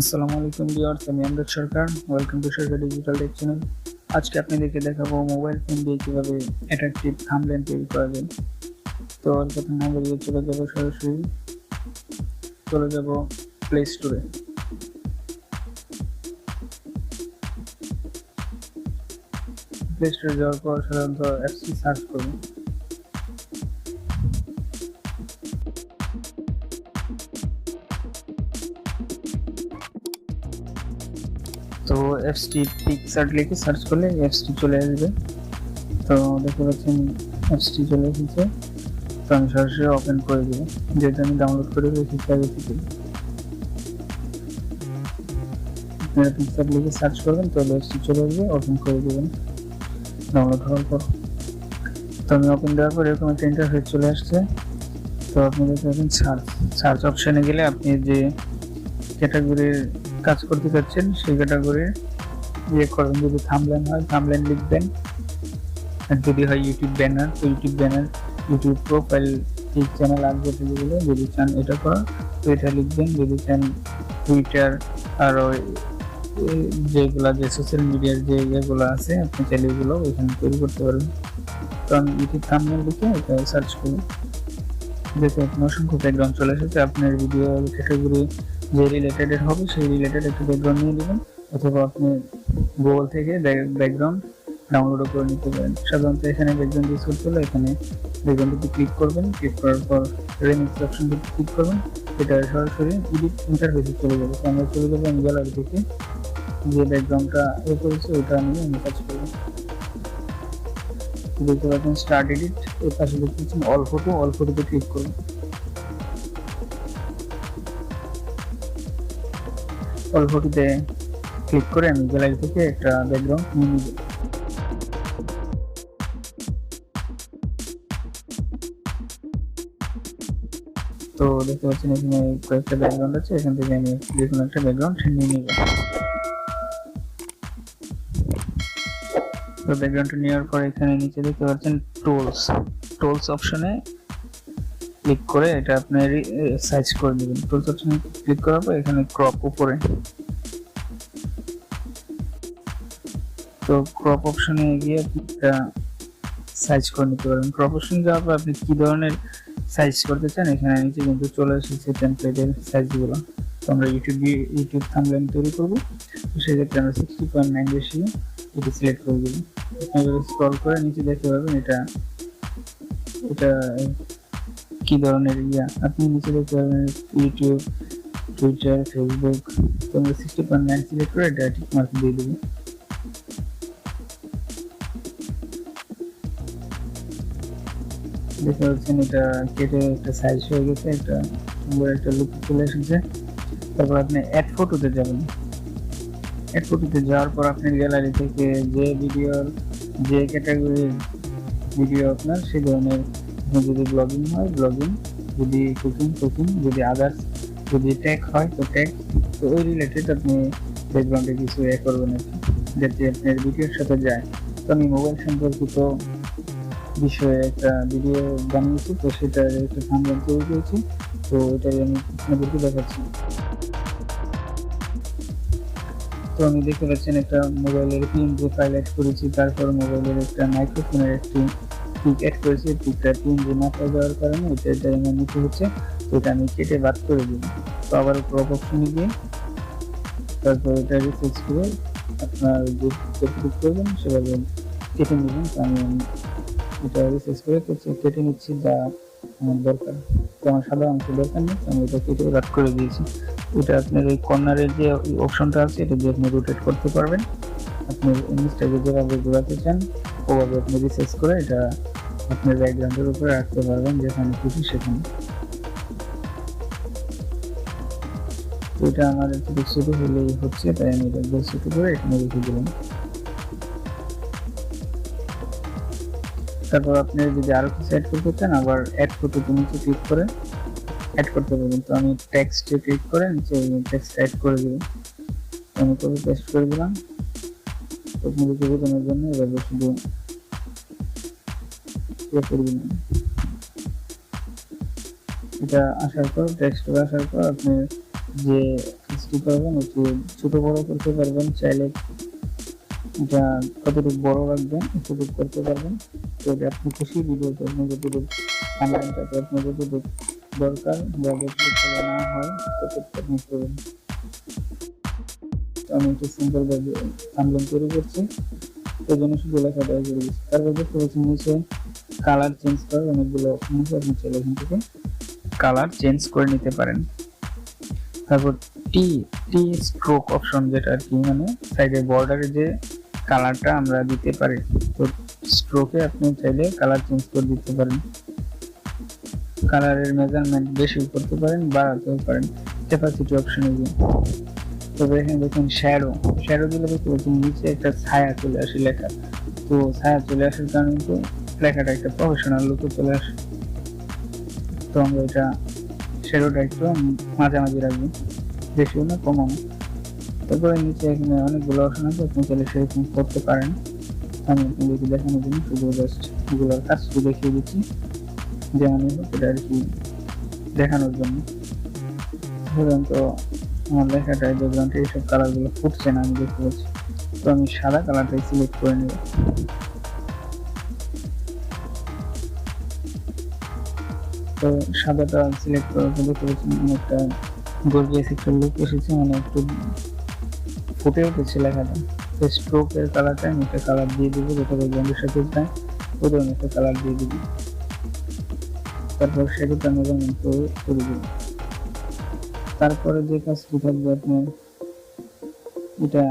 আসসালামু আলাইকুম ভিউয়ার্স, আমি Amjad Sarkar. Welcome to Sarkar digital tech channel. আজকে আপনাদেরকে দেখাবো মোবাইল ফোন দিয়ে কিভাবে অ্যাট্রাকটিভ থাম্বনেল তৈরি করা যায়। তো আর কথা না বলে সরাসরি চলে যাব প্লে স্টোরে। প্লে স্টোরে যাওয়ার পর সাধারণত অ্যাপসটি সার্চ করব। তো অ্যাপসটি পিকচার লিখে সার্চ করলে অ্যাপসটি চলে আসবে। তো দেখতে পাচ্ছেন অ্যাপসটি চলে এসেছে। তো আমি সরাসরি ওপেন করে দেব, যেটা আমি ডাউনলোড করে রেখেছি আগে থেকে। আপনারা পিকচার লিখে সার্চ করবেন, তো অ্যাপসটি চলে আসবে, ওপেন করে দেবেন ডাউনলোড হওয়ার পর। তো আমি ওপেন দেওয়ার পর এরকম একটা ইন্টারফেস চলে আসছে। তো আপনি দেখতে পাচ্ছেন সার্চ অপশানে গেলে আপনি যে ক্যাটাগরির কাজ করতে চাচ্ছেন সেই ক্যাটাগরির করবেন। যদি থাম্বনেল হয় থাম্বনেল লিখবেন, আর যদি হয় ইউটিউব ব্যানার তো ইউটিউব ব্যানার, ইউটিউব প্রোফাইল, এই চ্যানেল আসবে যেগুলো, যদি চান এটা করা তো এটা লিখবেন। যদি চান টুইটার আর যেগুলো যে সোশ্যাল মিডিয়ার যে ইয়েগুলো আছে আপনি চাইলে এগুলো এখানে তৈরি করতে পারবেন। তো আমি ইউটিউব থাম্বনেল লিখে এটা সার্চ করি, দেখে আপনার অসংখ্য ব্যাকগ্রাউন্ড চলে এসেছে। আপনার ভিডিও ক্যাটাগরি যে রিলেটেড হবে সেই রিলেটেড একটা ব্যাকগ্রাউন্ড নিয়ে নেবেন, অথবা আপনি গুগল থেকে ব্যাকগ্রাউন্ড ডাউনলোডও করে নিতে পারেন। সাধারণত এখানে ব্যাকগ্রাউন্ড ইউজ করতে হলে এখানে ব্যাকগ্রাউন্ডটিতে ক্লিক করবেন, ক্লিক করার পর রেমিক্স অপশনটিতে ক্লিক করবেন, এটা সরাসরি এডিট ইন্টারফেসে চলে যাবে। তো আমরা চলে যাবো গ্যালারি থেকে যে ব্যাকগ্রাউন্ডটা করেছি ওটা নিয়ে আমি কাজ করবো। দেখতে পাচ্ছেন স্টার্ট এডিট, এর পাশে দেখতে পাচ্ছেন অল ফটোতে ক্লিক করুন। অল ফটোতে ক্লিক করে আমি গ্যালারি থেকে একটা ব্যাকগ্রাউন্ড নিয়ে নিব। তো দেখতে পাচ্ছেন এখানে কয়েকটা ব্যাকগ্রাউন্ড আছে, এখান থেকে আমি যে কোনো একটা ব্যাকগ্রাউন্ড নিয়ে নিব। তো ব্যাকগ্রাউন্ডটা নেওয়ার পর এখানে নিচে দেখতে পাচ্ছেন টুলস অপশনে ক্লিক করে এটা আপনি সাইজ করে নেবেন। টুলস অপশনে ক্লিক করার পর এখানে ক্রপ উপরে, তো ক্রপ অপশনে গিয়ে আপনি এটা সাইজ করে নিতে পারবেন। ক্রপ অপশন যাওয়ার পর আপনি কি ধরনের সাইজ করতে চান এখানে নিচে কিন্তু চলে এসেছে টেমপ্লেটের সাইজগুলো। তো আমরা ইউটিউব থাম্বনেল তৈরি করবো, তো সেক্ষেত্রে আমরা 60.9 বেশি এটা সিলেক্ট করে দেবো। আপনি স্ক্রল করে নিচে দেখতে পাবেন এটা কি ধরনের আপনি নিচে দেখতে পাবেন ইউটিউব, টুইটার, ফেসবুক। তো আমরা 60.9 সিলেক্ট করে এটা টিক মার্ক দিয়ে দেবো। দেখতে পাচ্ছেন এটা কেটে একটা সাইজ হয়ে গেছে, একটা সুন্দর একটা লুক চলে এসেছে। তারপর আপনি অ্যাড ফটোতে যাবেন। অ্যাড ফটোতে যাওয়ার পর আপনি গ্যালারি থেকে যে ভিডিওর যে ক্যাটাগরির ভিডিও আপনার সেই ধরনের, যদি ব্লগিং হয় ব্লগিং, যদি কুকিং, যদি আদার্স, যদি ট্যাগ হয় তো ট্যাগ, তো ওই রিলেটেড আপনি ব্যাকগ্রাউন্ডে কিছু করবেন আর কি, যাতে আপনার ভিডিওর সাথে যায়। তো আমি মোবাইল সম্পর্কিত বিষয়ে একটা ভিডিও বানিয়েছি, তো সেটা একটা থাম্বনেল তৈরি করেছি, তো এটাই আমি আপনাদেরকে দেখাচ্ছি। তো আমি দেখতে পাচ্ছেন একটা মোবাইলের পিএনজি ফাইল অ্যাড করেছি, তারপর মোবাইলের একটা মাইক্রোফোনের একটি পিক অ্যাড করেছি। পিকটা পিএনজি না পাওয়া যাওয়ার কারণে এটা আমার নিতে হচ্ছে, তো এটা আমি কেটে বাদ করে দেব। তো আবার ক্রপ অপশনে গিয়ে তারপর এটা রিসার্চ করে আপনার যে ক্লিক করবেন সেভাবে কেটে নেবেন। তো আমি এটা রিসার্চ করে কেটে নিচ্ছি যা আমার দরকার। তো আমার সাদা অংশ দরকার নেই, আমি এটা কেটে বাদ করে দিয়েছি। এটা আপনার এই কর্নারের যে অপশনটা আছে এটা দিয়ে আপনি রোটেট করতে পারবেন। আপনি ইমেজটাকে যেভাবে ঘোরাতে চান ওভাবে আপনি রিসার্চ করে এটা আপনার ব্যাকগ্রাউন্ডের উপরে রাখতে পারবেন, যেখানে খুশি সেখানে। তো এটা আমার একটু ছোট হলেই হচ্ছে, তাই আমি এটা ছোট করে এখানে রেখে দিলাম। তারপর আপনি যদি আরো কিছু অ্যাড করতে চান আবার অ্যাড ফটোতে নিচে ক্লিক করে অ্যাড করতে পারবেন। তো আমি টেক্সটে ক্লিক করে নিচে টেক্সট অ্যাড করে দিব। আমি কপি পেস্ট করে দিলাম আপনাদেরকে বোঝানোর জন্য। এভাবে শুধু করে দিলাম। এটা আসার পর টেক্সট আসার পর আপনি যে কি করবেন, একটু ছোট বড় করতে পারবেন, চাইলে এটা কতটুকু বড় রাখবেন এতটুকু করতে পারবেন। তো এটা আপনি খুশি, ভিডিওতে আপনি যতটুকু কন্টেন্টটাতে আপনি যতটুকু দরকার বা যতটুকু না হয় ততটুকু আপনি করবেন। আমি একটু সিম্পল ভাবে থাম্বনেল তৈরি করছি, এই জন্য শুধু লেখাটা করে দিচ্ছি। তারপর দেখতে পাচ্ছেন নিচে কালার চেঞ্জ করার অনেকগুলো অপশন আছে, আপনি চাইলে এখান থেকে কালার চেঞ্জ করে নিতে পারেন। তারপর টি টি স্ট্রোক অপশন, যেটা আর কি মানে সাইডের বর্ডারে যে কালারটা আমরা দিতে পারি, তো স্ট্রোকে আপনি চাইলে কালার চেঞ্জ করে দিতে পারেন। কালারের মেজারমেন্ট বেশি করতে পারেন, বাড়াতেও পারেন, ক্যাপাসিটি অপশনে গিয়ে। তবে এখানে দেখুন শ্যাডো দিলে দেখতে পাচ্ছেন নিচে একটা ছায়া চলে আসে লেখা, তো ছায়া চলে আসার কারণে কিন্তু লেখাটা একটা প্রফেশনাল লুকে চলে আসে। তো আমরা এটা শ্যাডোটা একটু মাঝামাঝি রাখবো, বেশিও না কমও না। তারপরে নিচে এখানে অনেকগুলো অপশন আছে, আপনি চাইলে সেরকম করতে পারেন। আমি আপনাদেরকে দেখানোর জন্য শুধু জাস্ট এগুলোর কাজটি দেখিয়ে দিচ্ছি, যেমন এটা আর কি দেখানোর জন্য। সাধারণত আমার লেখাটায় ব্যাকগ্রাউন্ডে এইসব কালারগুলো ফুটছে না, আমি দেখতে পাচ্ছি, তো আমি সাদা কালারটাই সিলেক্ট করে নেব। তো সাদাটা সিলেক্ট করার পর দেখতে পাচ্ছি অনেকটা গর্জিয়াস একটা লুক এসেছে, মানে একটু ফুটে উঠেছে লেখাটা। তো স্ট্রোকের কালারটা আমি একটা কালার দিয়ে দিব, যেটা ব্যাকগ্রাউন্ডের সাথে যায় ওই ধরনের একটা কালার দিয়ে দিব। তারপর সেটাতে আমি করে দিব। তারপরে যে কাজটি থাকবে, আপনার এটা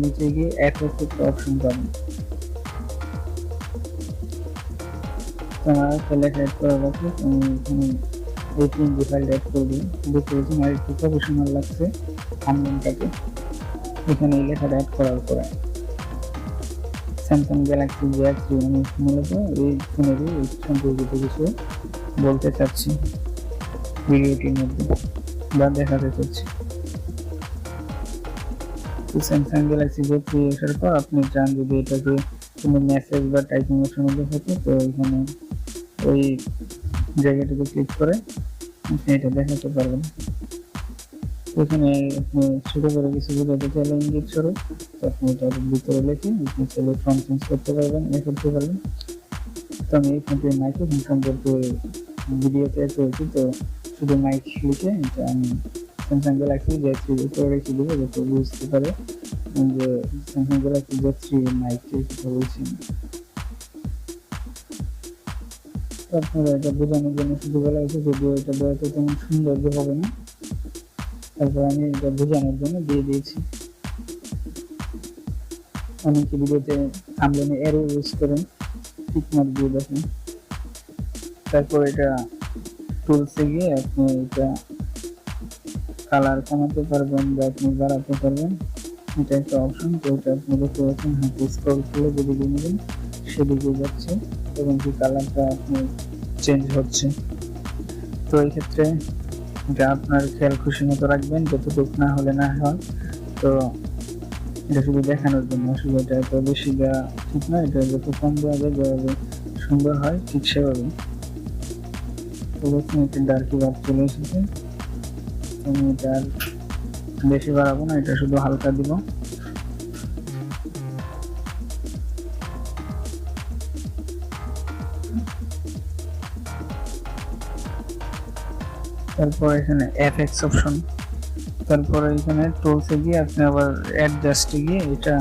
নিচে গিয়ে এফেক্ট একটা অপশন পাবেন। আমার একটা লেখা অ্যাড করা লাগবে, আমি এখানে এই পিএনজি ফাইলটা অ্যাড করে দিই। দেখতে পাচ্ছি আমার একটু প্রফেশনাল লাগছে থাম্বনেলটাকে। এখানে এই লেখাটা অ্যাড করার পরে স্যামসাং গ্যালাক্সি Z3, আমি মূলত এই ফোনেরই সম্পর্কিত কিছু বলতে চাচ্ছি ভিডিওটির মধ্যে বা দেখাতে চাচ্ছি। তো স্যামসাং গ্যালাক্সি Z3 আসার পর আপনি চান যদি এটাকে কোনো মেসেজ বা টাইপিং অপশনে দেখাতে, তো এখানে ওই জায়গাটাতে ক্লিক করে আপনি এটা দেখাতে পারবেন। এখানে আপনি ছোট করে কিছু বোঝাতে চাইলে ইঙ্গিত স্বরূপ, তো আপনি এটার ভিতরে লিখে আপনি চাইলে ফন্ট চেঞ্জ করতে পারবেন, করতে পারবেন। তো আমি এই ফন্টের মাইক্রোফোন সম্পর্কে ভিডিওতে অ্যাড করেছি, তো শুধু মাইক লিখে এটা আমি স্যামসাং গ্যালাক্সি Z3 উপরে রেখে দেবো, যাতে বুঝতে পারে যে স্যামসাং গ্যালাক্সি Z3 মাইকের কথা বলছি। আপনারা এটা বোঝানোর জন্য শুধু বলা হয়েছে, যদিও এটা দেওয়াতে তেমন সৌন্দর্য হবে না, তারপর আমি এটা বোঝানোর জন্য দিয়ে দিয়েছি। অনেকে ভিডিওতে থাম্বনেলে অ্যারো ইউজ করেন, টিক মার্ক দিয়ে দেখেন। তারপর এটা টুলসে গিয়ে আপনি এটা কালার কমাতে পারবেন বা আপনি বাড়াতে পারবেন, এটা একটা অপশন। তো এটা আপনি দেখতে পাচ্ছেন হাতে স্ক্রল করে যেদিকে নেবেন সেদিকে যাচ্ছে এবং কি কালারটা আপনি চেঞ্জ হচ্ছে। তো এই ক্ষেত্রে এটা আপনার খেয়াল খুশি মতো রাখবেন, যতটুকু না হলে না হয়। তো এটা শুধু দেখানোর জন্য, আসলে এটা এত বেশি দেওয়া ঠিক না, এটা যত কম দেওয়া যায় যেভাবে সুন্দর হয় ঠিক সেভাবে। তো দেখুন একটা ডার্কি ভাব চলে এসেছে, আমি এটা আর বেশি বাড়াবো না, এটা শুধু হালকা দিব। তারপর এখানে এফএক্স অপশন, তারপরে এখানে টুলসে গিয়ে আপনি আবার অ্যাডজাস্টে গিয়ে এটা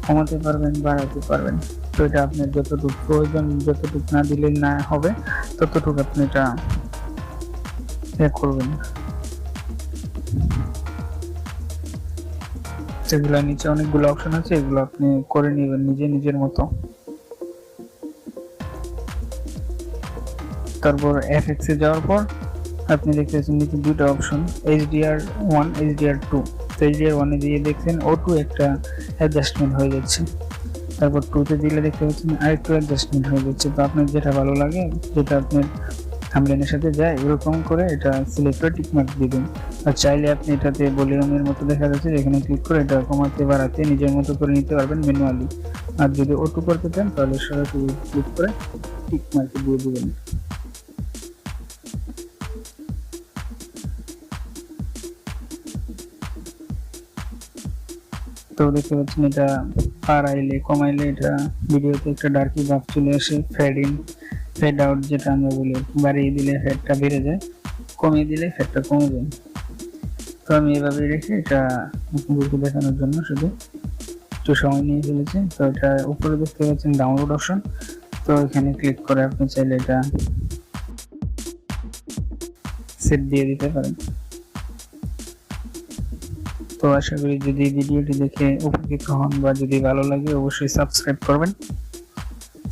কমাতে পারবেন, বাড়াতে পারবেন। তো এটা আপনার যতটুকু প্রয়োজন, যতটুকু না দিলে না হবে ততটুকু আপনি এটা করবেন। সেগুলো নিচে অনেকগুলো অপশন আছে, এগুলো আপনি করে নেবেন নিজের মতো। তারপর এফএক্স এ যাওয়ার পর আপনি দেখতে পাচ্ছেন নিচে দুটো অপশন, HDR1 HDR2। তো HDR1 এ দিয়ে দেখছেন O2 একটা অ্যাডজাস্টমেন্ট হয়ে যাচ্ছে, তারপর 2 তে দিলে দেখতে পাচ্ছেন আরেকটু অ্যাডজাস্টমেন্ট হয়ে যাচ্ছে। তো আপনার যেটা ভালো লাগে, যেটা আপনার থাম্বনেলের সাথে যায়, এরকম করে এটা সিলেক্ট করে টিক মার্ক দিবেন। আর চাইলে আপনি এটাতে ভলিউমের মতো দেখা যাচ্ছে, এখানে ক্লিক করে এটা কমাতে বাড়াতে নিজের মতো করে নিতে পারবেন ম্যানুয়ালি। আর যদি O2 করতে চান তাহলে সরাসরি ক্লিক করে টিক মার্কে দিয়ে দিবেন। তো দেখতে পাচ্ছেন এটা বাড়াইলে কমাইলে এটা ভিডিওতে একটা ডার্কি ভাব চলে আসে, ফেড ইন ফেড আউট যেটা আমরা বলি। বাড়িয়ে দিলে ফেডটা বেড়ে যায়, কমিয়ে দিলে ফেডটা কমে যায়। তো আমি এভাবে রেখে এটা আপনাদেরকে দেখানোর জন্য শুধু একটু সময় নিয়ে ফেলেছি। তো এটা উপরে দেখতে পাচ্ছেন ডাউনলোড অপশন, তো এখানে ক্লিক করে আপনি চাইলে এটা সেট দিয়ে দিতে পারেন। তো আশা করি যদি ভিডিওটি দেখে উপকৃত হন বা যদি ভালো লাগে অবশ্যই সাবস্ক্রাইব করবেন,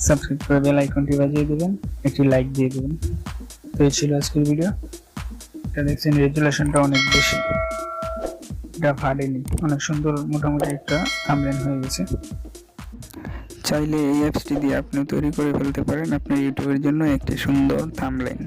সাবস্ক্রাইব করে বেল আইকনটি বাজিয়ে দেবেন, একটি লাইক দিয়ে দেবেন। তো এই ছিল আজকের ভিডিও। এটা দেখছেন রেজুলেশনটা অনেক বেশি, এটা ফাটেনি, অনেক সুন্দর মোটামুটি একটা থাম্বনেল হয়ে গেছে। চাইলে এই অ্যাপসটি দিয়ে আপনি তৈরি করে ফেলতে পারেন আপনার ইউটিউবের জন্য একটি সুন্দর থাম্বনেল।